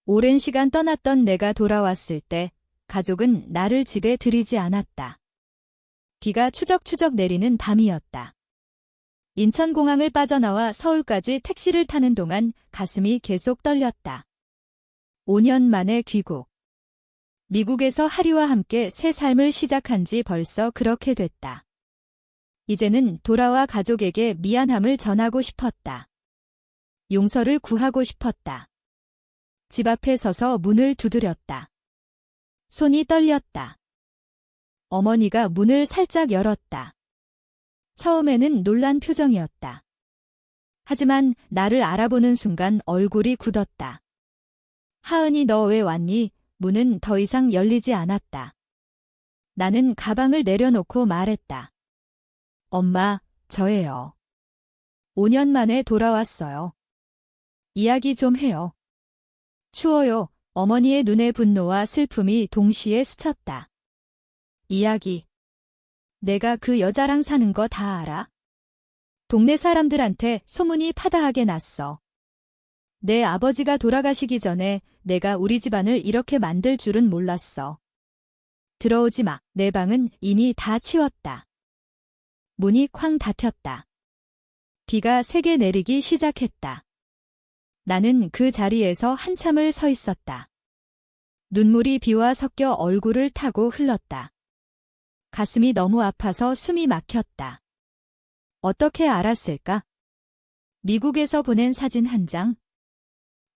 오랜 시간 떠났던 내가 돌아왔을 때 가족은 나를 집에 들이지 않았다. 비가 추적추적 내리는 밤이었다. 인천공항을 빠져나와 서울까지 택시를 타는 동안 가슴이 계속 떨렸다. 5년 만에 귀국. 미국에서 하리와 함께 새 삶을 시작한 지 벌써 그렇게 됐다. 이제는 돌아와 가족에게 미안함을 전하고 싶었다. 용서를 구하고 싶었다. 집 앞에 서서 문을 두드렸다. 손이 떨렸다. 어머니가 문을 살짝 열었다. 처음에는 놀란 표정이었다. 하지만 나를 알아보는 순간 얼굴이 굳었다. 하은이, 너 왜 왔니? 문은 더 이상 열리지 않았다. 나는 가방을 내려놓고 말했다. 엄마, 저예요. 5년 만에 돌아왔어요. 이야기 좀 해요. 추워요. 어머니의 눈에 분노와 슬픔이 동시에 스쳤다. 이야기. 내가 그 여자랑 사는 거 다 알아? 동네 사람들한테 소문이 파다하게 났어. 내 아버지가 돌아가시기 전에 내가 우리 집안을 이렇게 만들 줄은 몰랐어. 들어오지 마. 내 방은 이미 다 치웠다. 문이 쾅 닫혔다. 비가 세게 내리기 시작했다. 나는 그 자리에서 한참을 서 있었다. 눈물이 비와 섞여 얼굴을 타고 흘렀다. 가슴이 너무 아파서 숨이 막혔다. 어떻게 알았을까? 미국에서 보낸 사진 한 장?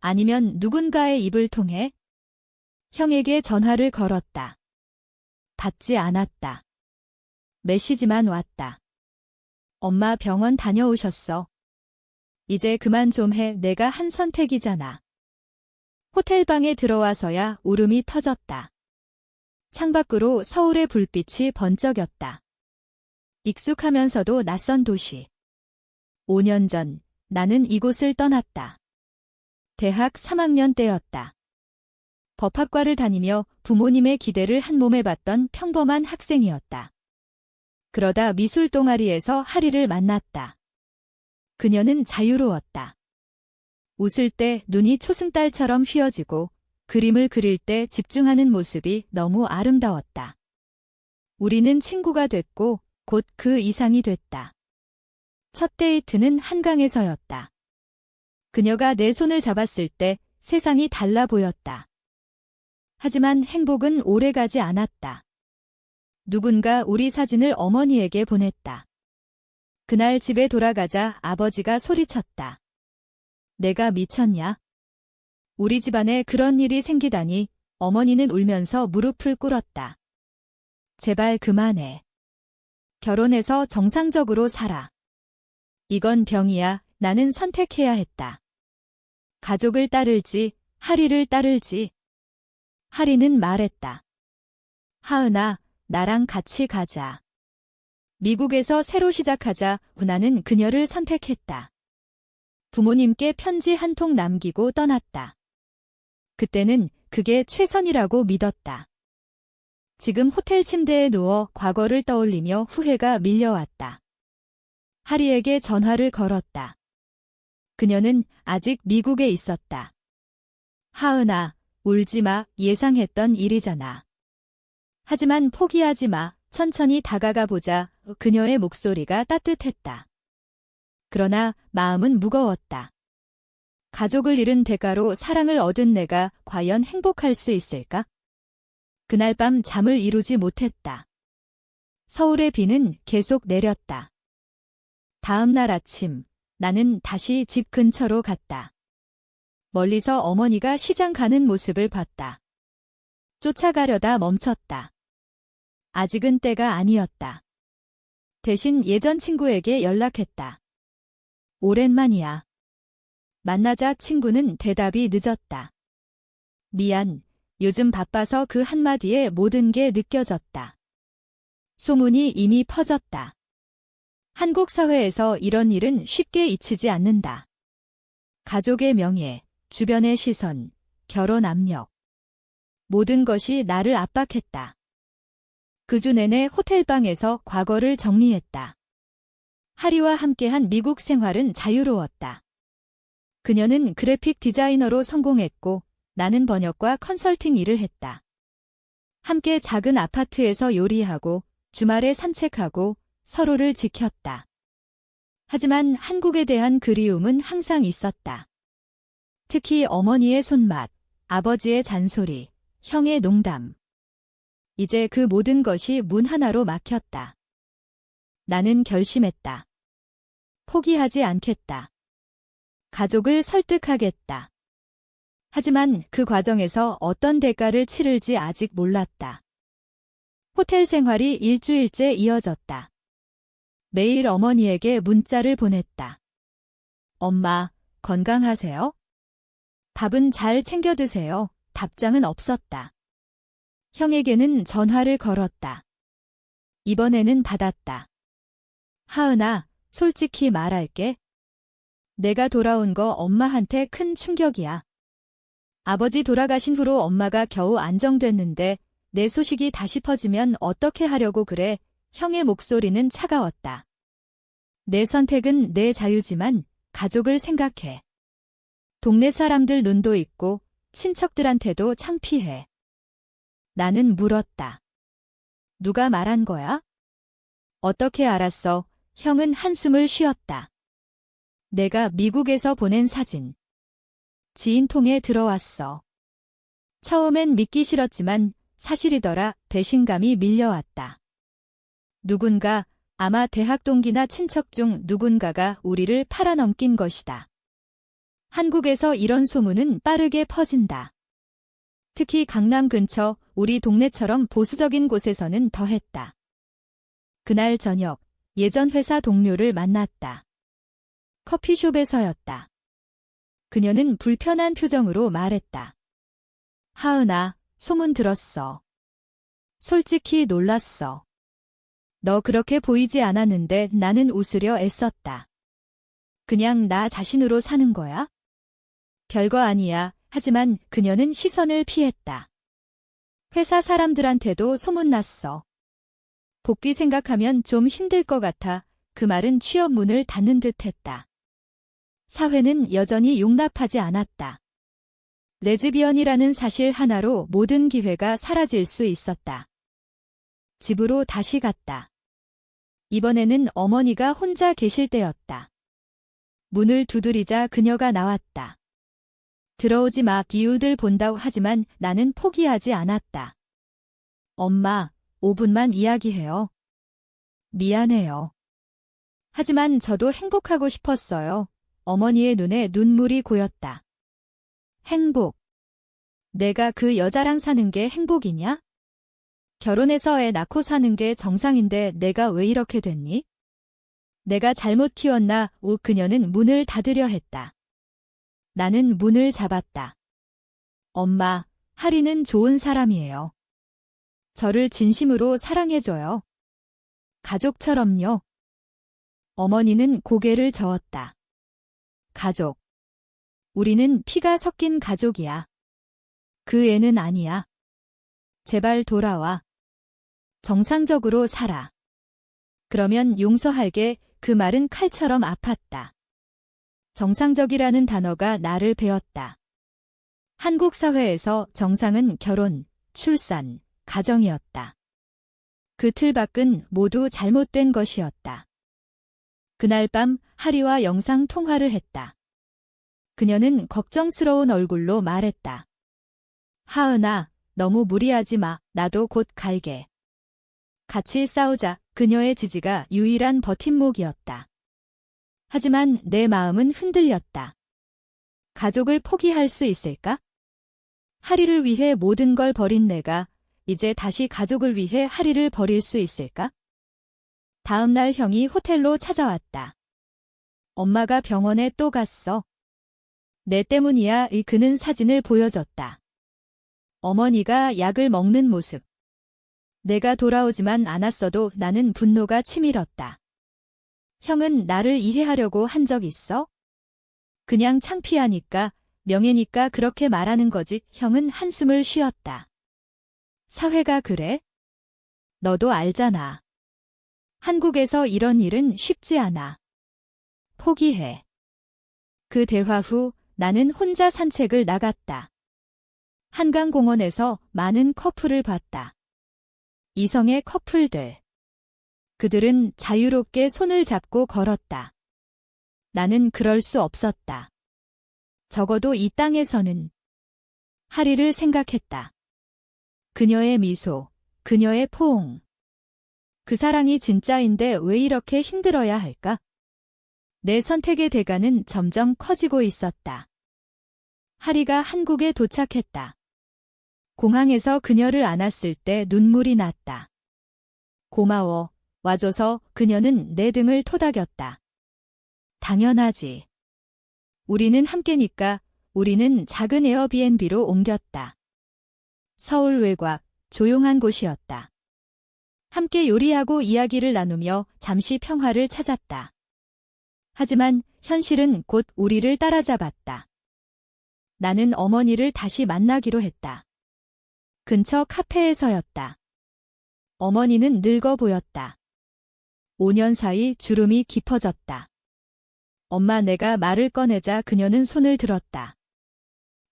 아니면 누군가의 입을 통해? 형에게 전화를 걸었다. 받지 않았다. 메시지만 왔다. 엄마 병원 다녀오셨어. 이제 그만 좀 해. 내가 한 선택이잖아. 호텔방에 들어와서야 울음이 터졌다. 창밖으로 서울의 불빛이 번쩍였다. 익숙하면서도 낯선 도시. 5년 전 나는 이곳을 떠났다. 대학 3학년 때였다. 법학과를 다니며 부모님의 기대를 한 몸에 받던 평범한 학생이었다. 그러다 미술 동아리에서 하리를 만났다. 그녀는 자유로웠다. 웃을 때 눈이 초승달처럼 휘어지고 그림을 그릴 때 집중하는 모습이 너무 아름다웠다. 우리는 친구가 됐고 곧 그 이상이 됐다. 첫 데이트는 한강에서였다. 그녀가 내 손을 잡았을 때 세상이 달라 보였다. 하지만 행복은 오래가지 않았다. 누군가 우리 사진을 어머니에게 보냈다. 그날 집에 돌아가자 아버지가 소리쳤다. 내가 미쳤냐? 우리 집안에 그런 일이 생기다니. 어머니는 울면서 무릎을 꿇었다. 제발 그만해. 결혼해서 정상적으로 살아. 이건 병이야. 나는 선택해야 했다. 가족을 따를지, 하리를 따를지. 하리는 말했다. 하은아, 나랑 같이 가자. 미국에서 새로 시작하자. 나는 그녀를 선택했다. 부모님께 편지 한 통 남기고 떠났다. 그때는 그게 최선이라고 믿었다. 지금 호텔 침대에 누워 과거를 떠올리며 후회가 밀려왔다. 하리에게 전화를 걸었다. 그녀는 아직 미국에 있었다. 하은아, 울지 마. 예상했던 일이잖아. 하지만 포기하지 마. 천천히 다가가 보자. 그녀의 목소리가 따뜻했다. 그러나 마음은 무거웠다. 가족을 잃은 대가로 사랑을 얻은 내가 과연 행복할 수 있을까? 그날 밤 잠을 이루지 못했다. 서울의 비는 계속 내렸다. 다음 날 아침, 나는 다시 집 근처로 갔다. 멀리서 어머니가 시장 가는 모습을 봤다. 쫓아가려다 멈췄다. 아직은 때가 아니었다. 대신 예전 친구에게 연락했다. 오랜만이야. 만나자. 친구는 대답이 늦었다. 미안. 요즘 바빠서. 그 한마디에 모든 게 느껴졌다. 소문이 이미 퍼졌다. 한국 사회에서 이런 일은 쉽게 잊히지 않는다. 가족의 명예, 주변의 시선, 결혼 압력. 모든 것이 나를 압박했다. 그 주 내내 호텔방에서 과거를 정리했다. 하리와 함께한 미국 생활은 자유로웠다. 그녀는 그래픽 디자이너로 성공했고 나는 번역과 컨설팅 일을 했다. 함께 작은 아파트에서 요리하고 주말에 산책하고 서로를 지켰다. 하지만 한국에 대한 그리움은 항상 있었다. 특히 어머니의 손맛, 아버지의 잔소리, 형의 농담. 이제 그 모든 것이 문 하나로 막혔다. 나는 결심했다. 포기하지 않겠다. 가족을 설득하겠다. 하지만 그 과정에서 어떤 대가를 치를지 아직 몰랐다. 호텔 생활이 일주일째 이어졌다. 매일 어머니에게 문자를 보냈다. 엄마, 건강하세요? 밥은 잘 챙겨 드세요. 답장은 없었다. 형에게는 전화를 걸었다. 이번에는 받았다. 하은아, 솔직히 말할게. 내가 돌아온 거 엄마한테 큰 충격이야. 아버지 돌아가신 후로 엄마가 겨우 안정됐는데 내 소식이 다시 퍼지면 어떻게 하려고 그래? 형의 목소리는 차가웠다. 내 선택은 내 자유지만 가족을 생각해. 동네 사람들 눈도 있고 친척들한테도 창피해. 나는 물었다. 누가 말한 거야? 어떻게 알았어? 형은 한숨을 쉬었다. 내가 미국에서 보낸 사진. 지인 통에 들어왔어. 처음엔 믿기 싫었지만 사실이더라. 배신감이 밀려왔다. 누군가, 아마 대학 동기나 친척 중 누군가가 우리를 팔아넘긴 것이다. 한국에서 이런 소문은 빠르게 퍼진다. 특히 강남 근처 우리 동네처럼 보수적인 곳에서는 더했다. 그날 저녁, 예전 회사 동료를 만났다. 커피숍에서였다. 그녀는 불편한 표정으로 말했다. 하은아, 소문 들었어. 솔직히 놀랐어. 너 그렇게 보이지 않았는데 나는 웃으려 애썼다. 그냥 나 자신으로 사는 거야? 별거 아니야. 하지만 그녀는 시선을 피했다. 회사 사람들한테도 소문났어. 복귀 생각하면 좀 힘들 것 같아. 그 말은 취업 문을 닫는 듯 했다. 사회는 여전히 용납하지 않았다. 레즈비언이라는 사실 하나로 모든 기회가 사라질 수 있었다. 집으로 다시 갔다. 이번에는 어머니가 혼자 계실 때였다. 문을 두드리자 그녀가 나왔다. 들어오지 마. 이웃들 본다고 하지만 나는 포기하지 않았다. 엄마, 5분만 이야기해요. 미안해요. 하지만 저도 행복하고 싶었어요. 어머니의 눈에 눈물이 고였다. 행복. 내가 그 여자랑 사는 게 행복이냐? 결혼해서 애 낳고 사는 게 정상인데 내가 왜 이렇게 됐니? 내가 잘못 키웠나? 그녀는 문을 닫으려 했다. 나는 문을 잡았다. 엄마, 하리는 좋은 사람이에요. 저를 진심으로 사랑해줘요. 가족처럼요. 어머니는 고개를 저었다. 가족. 우리는 피가 섞인 가족이야. 그 애는 아니야. 제발 돌아와. 정상적으로 살아. 그러면 용서할게. 그 말은 칼처럼 아팠다. 정상적이라는 단어가 나를 베었다. 한국 사회에서 정상은 결혼, 출산, 가정이었다. 그 틀 밖은 모두 잘못된 것이었다. 그날 밤 하리와 영상 통화를 했다. 그녀는 걱정스러운 얼굴로 말했다. 하은아, 너무 무리하지 마. 나도 곧 갈게. 같이 싸우자. 그녀의 지지가 유일한 버팀목이었다. 하지만 내 마음은 흔들렸다. 가족을 포기할 수 있을까? 하리를 위해 모든 걸 버린 내가 이제 다시 가족을 위해 하리를 버릴 수 있을까? 다음 날 형이 호텔로 찾아왔다. 엄마가 병원에 또 갔어. 내 때문이야. 그는 사진을 보여줬다. 어머니가 약을 먹는 모습. 내가 돌아오지만 않았어도 나는 분노가 치밀었다. 형은 나를 이해하려고 한 적 있어? 그냥 창피하니까, 명예니까 그렇게 말하는 거지. 형은 한숨을 쉬었다. 사회가 그래? 너도 알잖아. 한국에서 이런 일은 쉽지 않아. 포기해. 그 대화 후 나는 혼자 산책을 나갔다. 한강공원에서 많은 커플을 봤다. 이성의 커플들. 그들은 자유롭게 손을 잡고 걸었다. 나는 그럴 수 없었다. 적어도 이 땅에서는. 하리를 생각했다. 그녀의 미소, 그녀의 포옹. 그 사랑이 진짜인데 왜 이렇게 힘들어야 할까? 내 선택의 대가는 점점 커지고 있었다. 하리가 한국에 도착했다. 공항에서 그녀를 안았을 때 눈물이 났다. 고마워, 와줘서. 그녀는 내 등을 토닥였다. 당연하지. 우리는 함께니까. 우리는 작은 에어비앤비로 옮겼다. 서울 외곽, 조용한 곳이었다. 함께 요리하고 이야기를 나누며 잠시 평화를 찾았다. 하지만 현실은 곧 우리를 따라잡았다. 나는 어머니를 다시 만나기로 했다. 근처 카페에서였다. 어머니는 늙어 보였다. 5년 사이 주름이 깊어졌다. 엄마, 내가 말을 꺼내자 그녀는 손을 들었다.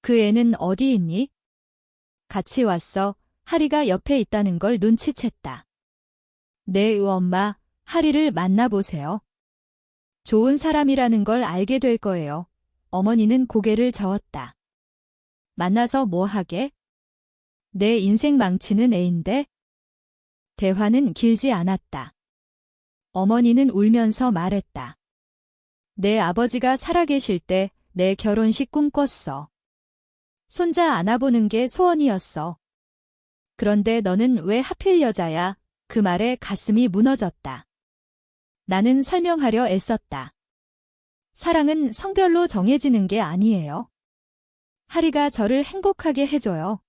그 애는 어디 있니? 같이 왔어. 하리가 옆에 있다는 걸 눈치챘다. 네, 엄마, 하리를 만나보세요. 좋은 사람이라는 걸 알게 될 거예요. 어머니는 고개를 저었다. 만나서 뭐 하게? 내 인생 망치는 애인데? 대화는 길지 않았다. 어머니는 울면서 말했다. 내 아버지가 살아계실 때 내 결혼식 꿈꿨어. 손자 안아보는 게 소원이었어. 그런데 너는 왜 하필 여자야? 그 말에 가슴이 무너졌다. 나는 설명하려 애썼다. 사랑은 성별로 정해지는 게 아니에요. 하리가 저를 행복하게 해줘요.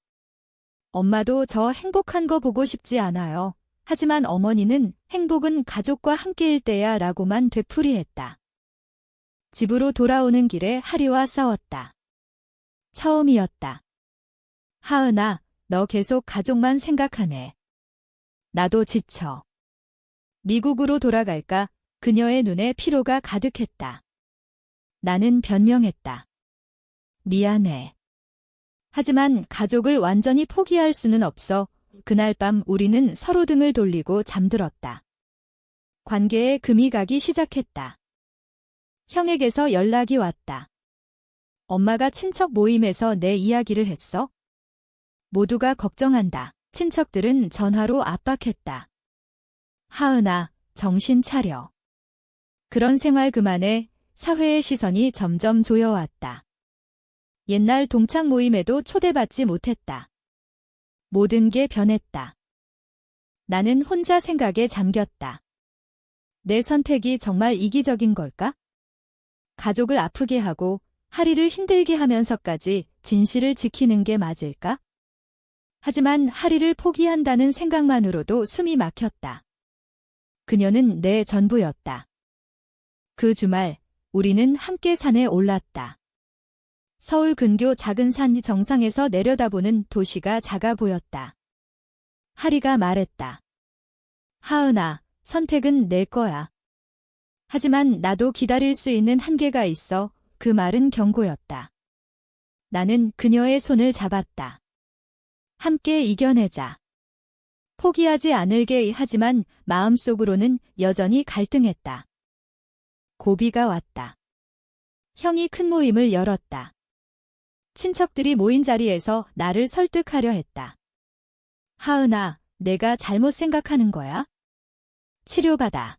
엄마도 저 행복한 거 보고 싶지 않아요. 하지만 어머니는 행복은 가족과 함께일 때야 라고만 되풀이했다. 집으로 돌아오는 길에 하리와 싸웠다. 처음이었다. 하은아, 너 계속 가족만 생각하네. 나도 지쳐. 미국으로 돌아갈까? 그녀의 눈에 피로가 가득했다. 나는 변명했다. 미안해. 하지만 가족을 완전히 포기할 수는 없어. 그날 밤 우리는 서로 등을 돌리고 잠들었다. 관계에 금이 가기 시작했다. 형에게서 연락이 왔다. 엄마가 친척 모임에서 내 이야기를 했어? 모두가 걱정한다. 친척들은 전화로 압박했다. 하은아, 정신 차려. 그런 생활 그만해. 사회의 시선이 점점 조여왔다. 옛날 동창 모임에도 초대받지 못했다. 모든 게 변했다. 나는 혼자 생각에 잠겼다. 내 선택이 정말 이기적인 걸까? 가족을 아프게 하고 하리를 힘들게 하면서까지 진실을 지키는 게 맞을까? 하지만 하리를 포기한다는 생각만으로도 숨이 막혔다. 그녀는 내 전부였다. 그 주말 우리는 함께 산에 올랐다. 서울 근교 작은 산 정상에서 내려다보는 도시가 작아 보였다. 하리가 말했다. 하은아, 선택은 내 거야. 하지만 나도 기다릴 수 있는 한계가 있어. 그 말은 경고였다. 나는 그녀의 손을 잡았다. 함께 이겨내자. 포기하지 않을게. 하지만 마음속으로는 여전히 갈등했다. 고비가 왔다. 형이 큰 모임을 열었다. 친척들이 모인 자리에서 나를 설득하려 했다. 하은아, 내가 잘못 생각하는 거야? 치료받아.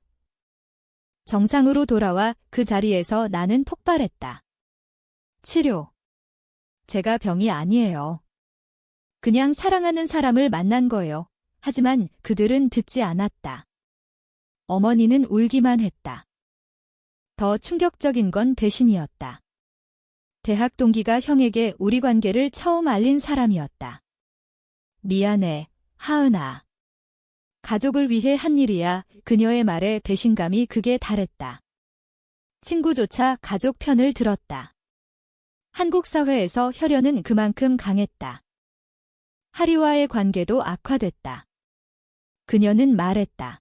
정상으로 돌아와 그 자리에서 나는 폭발했다. 치료. 제가 병이 아니에요. 그냥 사랑하는 사람을 만난 거예요. 하지만 그들은 듣지 않았다. 어머니는 울기만 했다. 더 충격적인 건 배신이었다. 대학 동기가 형에게 우리 관계를 처음 알린 사람이었다. 미안해, 하은아. 가족을 위해 한 일이야. 그녀의 말에 배신감이 극에 달했다. 친구조차 가족 편을 들었다. 한국 사회에서 혈연은 그만큼 강했다. 하리와의 관계도 악화됐다. 그녀는 말했다.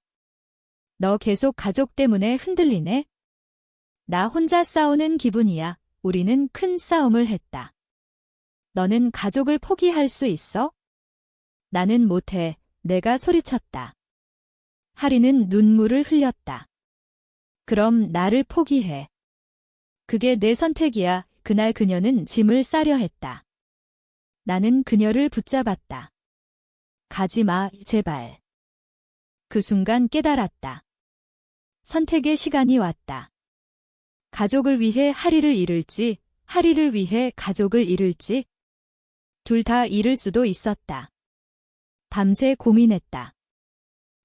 너 계속 가족 때문에 흔들리네? 나 혼자 싸우는 기분이야. 우리는 큰 싸움을 했다. 너는 가족을 포기할 수 있어? 나는 못해. 내가 소리쳤다. 하리는 눈물을 흘렸다. 그럼 나를 포기해. 그게 내 선택이야. 그날 그녀는 짐을 싸려 했다. 나는 그녀를 붙잡았다. 가지 마, 제발. 그 순간 깨달았다. 선택의 시간이 왔다. 가족을 위해 하리를 잃을지, 하리를 위해 가족을 잃을지, 둘 다 잃을 수도 있었다. 밤새 고민했다.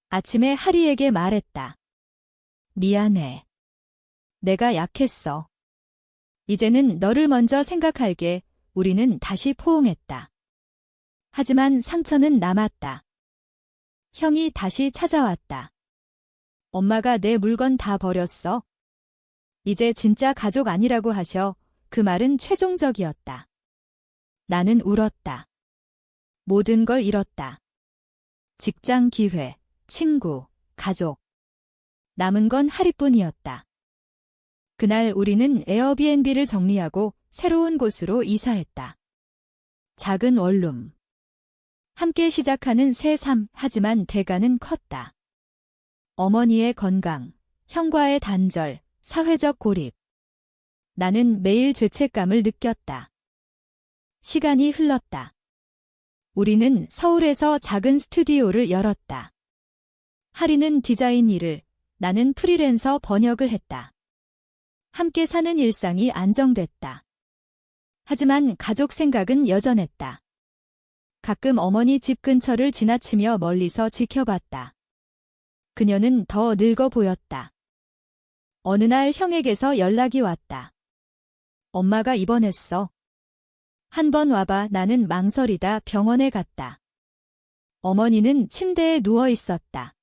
아침에 하리에게 말했다. 미안해. 내가 약했어. 이제는 너를 먼저 생각할게. 우리는 다시 포옹했다. 하지만 상처는 남았다. 형이 다시 찾아왔다. 엄마가 내 물건 다 버렸어. 이제 진짜 가족 아니라고 하셔. 그 말은 최종적이었다. 나는 울었다. 모든 걸 잃었다. 직장 기회, 친구, 가족. 남은 건 하리뿐이었다. 그날 우리는 에어비앤비를 정리하고 새로운 곳으로 이사했다. 작은 원룸. 함께 시작하는 새 삶, 하지만 대가는 컸다. 어머니의 건강, 형과의 단절, 사회적 고립. 나는 매일 죄책감을 느꼈다. 시간이 흘렀다. 우리는 서울에서 작은 스튜디오를 열었다. 하리는 디자인 일을, 나는 프리랜서 번역을 했다. 함께 사는 일상이 안정됐다. 하지만 가족 생각은 여전했다. 가끔 어머니 집 근처를 지나치며 멀리서 지켜봤다. 그녀는 더 늙어 보였다. 어느 날 형에게서 연락이 왔다. 엄마가 입원했어. 한번 와봐. 나는 망설이다 병원에 갔다. 어머니는 침대에 누워 있었다.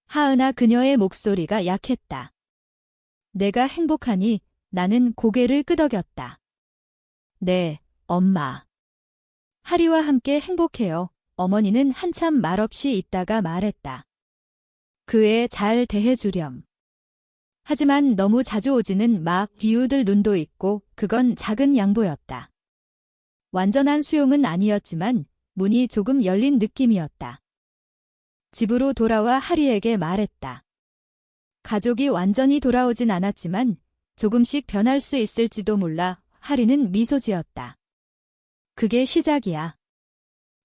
하은아, 그녀의 목소리가 약했다. 내가 행복하니? 나는 고개를 끄덕였다. 네, 엄마. 하리와 함께 행복해요. 어머니는 한참 말없이 있다가 말했다. 그 애 잘 대해주렴. 하지만 너무 자주 오지는 마. 비우들 눈도 있고 그건 작은 양보였다. 완전한 수용은 아니었지만 문이 조금 열린 느낌이었다. 집으로 돌아와 하리에게 말했다. 가족이 완전히 돌아오진 않았지만 조금씩 변할 수 있을지도 몰라. 하리는 미소 지었다. 그게 시작이야.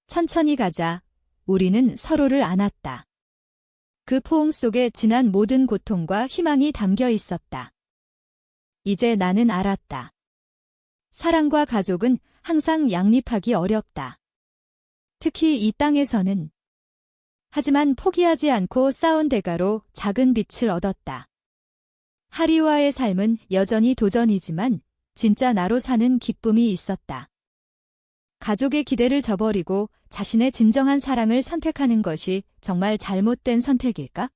천천히 가자. 우리는 서로를 안았다. 그 포옹 속에 지난 모든 고통과 희망이 담겨 있었다. 이제 나는 알았다. 사랑과 가족은 항상 양립하기 어렵다. 특히 이 땅에서는. 하지만 포기하지 않고 싸운 대가로 작은 빛을 얻었다. 하리와의 삶은 여전히 도전이지만 진짜 나로 사는 기쁨이 있었다. 가족의 기대를 저버리고 자신의 진정한 사랑을 선택하는 것이 정말 잘못된 선택일까?